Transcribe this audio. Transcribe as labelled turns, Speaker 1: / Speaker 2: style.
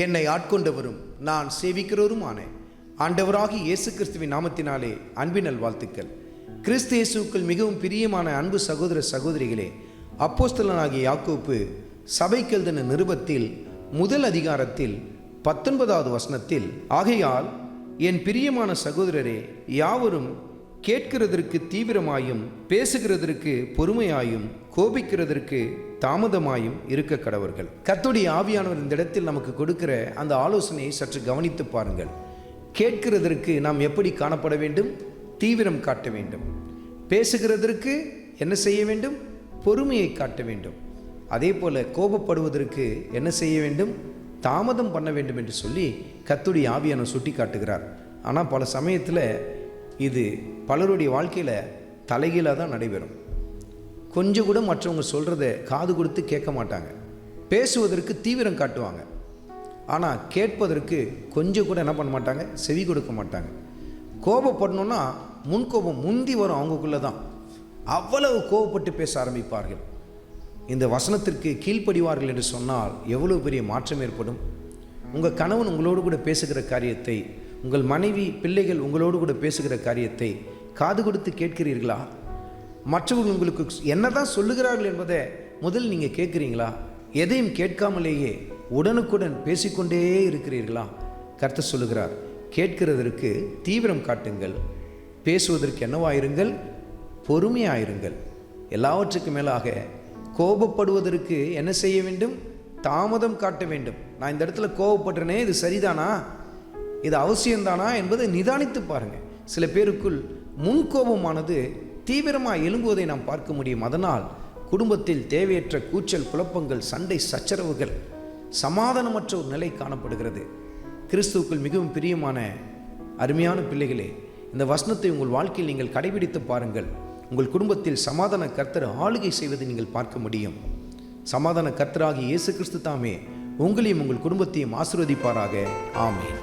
Speaker 1: என்னை ஆட்கொண்டவரும் நான் சேவிக்கிறவருமான ஆண்டவராகிய இயேசு கிறிஸ்துவின் நாமத்தினாலே அன்பின் நல்வாழ்த்துக்கள். கிறிஸ்து இயேசுவுக்குள் மிகவும் பிரியமான அன்பு சகோதர சகோதரிகளே, அப்போஸ்தலனாகிய யாக்கோப்பு சபைக்கு எழுதின நிருபத்தில் முதல் அதிகாரத்தில் 19வது வசனத்தில், ஆகையால் என் பிரியமான சகோதரரே, யாவரும் கேட்கிறதற்கு தீவிரமாயும், பேசுகிறதற்கு பொறுமையாயும், கோபிக்கிறதற்கு தாமதமாயும் இருக்க கடவர்கள். கர்த்தருடைய ஆவியானவர் இந்த இடத்தில் நமக்கு கொடுக்கிற அந்த ஆலோசனையை சற்று கவனித்து பாருங்கள். கேட்கிறதற்கு நாம் எப்படி காணப்பட வேண்டும்? தீவிரம் காட்ட வேண்டும். பேசுகிறதற்கு என்ன செய்ய வேண்டும்? பொறுமையை காட்ட வேண்டும். அதே போல கோபப்படுவதற்கு என்ன செய்ய வேண்டும்? தாமதம் பண்ண வேண்டும் என்று சொல்லி கர்த்தருடைய ஆவியானவர் சுட்டி காட்டுகிறார். ஆனால் பல சமயத்தில் இது பலருடைய வாழ்க்கையில் தலைகீழாக தான் நடைபெறும். கொஞ்சம் கூட மற்றவங்க சொல்கிறத காது கொடுத்து கேட்க மாட்டாங்க. பேசுவதற்கு தீவிரம் காட்டுவாங்க, ஆனால் கேட்பதற்கு கொஞ்சம் கூட என்ன பண்ண மாட்டாங்க? செவி கொடுக்க மாட்டாங்க. கோபப்படணுன்னா முன்கோபம் முந்தி வரும் அவங்களுக்குள்ள தான். அவ்வளவு கோபப்பட்டு பேச ஆரம்பிப்பார்கள். இந்த வசனத்திற்கு கீழ்ப்படிவார்கள் என்று சொன்னால் எவ்வளவு பெரிய மாற்றம் ஏற்படும். உங்கள் கணவன் உங்களோடு கூட பேசுகிற காரியத்தை, உங்கள் மனைவி பிள்ளைகள் உங்களோடு கூட பேசுகிற காரியத்தை காது கொடுத்து கேட்கிறீர்களா? மற்றவர்கள் உங்களுக்கு என்னதான் சொல்லுகிறார்கள் என்பதை முதல் நீங்கள் கேட்குறீங்களா? எதையும் கேட்காமலேயே உடனுக்குடன் பேசிக்கொண்டே இருக்கிறீர்களா? கர்த்தர் சொல்லுகிறார், கேட்கிறதற்கு தீவிரம் காட்டுங்கள், பேசுவதற்கு என்னவாயிருங்கள்? பொறுமையாயிருங்கள். எல்லாவற்றுக்கும் மேலாக கோபப்படுவதற்கு என்ன செய்ய வேண்டும்? தாமதம் காட்ட வேண்டும். நான் இந்த இடத்துல கோபப்படுறேனே, இது சரிதானா, இது அவசியம்தானா என்பதை நிதானித்து பாருங்கள். சில பேருக்குள் முன்கோபமானது தீவிரமாக எழும்புவதை நாம் பார்க்க முடியும். அதனால் குடும்பத்தில் தேவையற்ற கூச்சல், குழப்பங்கள், சண்டை, சச்சரவுகள், சமாதானமற்ற ஒரு நிலை காணப்படுகிறது. கிறிஸ்துவுக்குள் மிகவும் பிரியமான அருமையான பிள்ளைகளே, இந்த வசனத்தை உங்கள் வாழ்க்கையில் நீங்கள் கடைபிடித்து பாருங்கள். உங்கள் குடும்பத்தில் சமாதான கர்த்தர் ஆளுகை செய்வதை நீங்கள் பார்க்க முடியும். சமாதான கர்த்தராகிய இயேசு கிறிஸ்து தாமே உங்களையும் உங்கள் குடும்பத்தையும் ஆசீர்வதிப்பாராக. ஆமென்.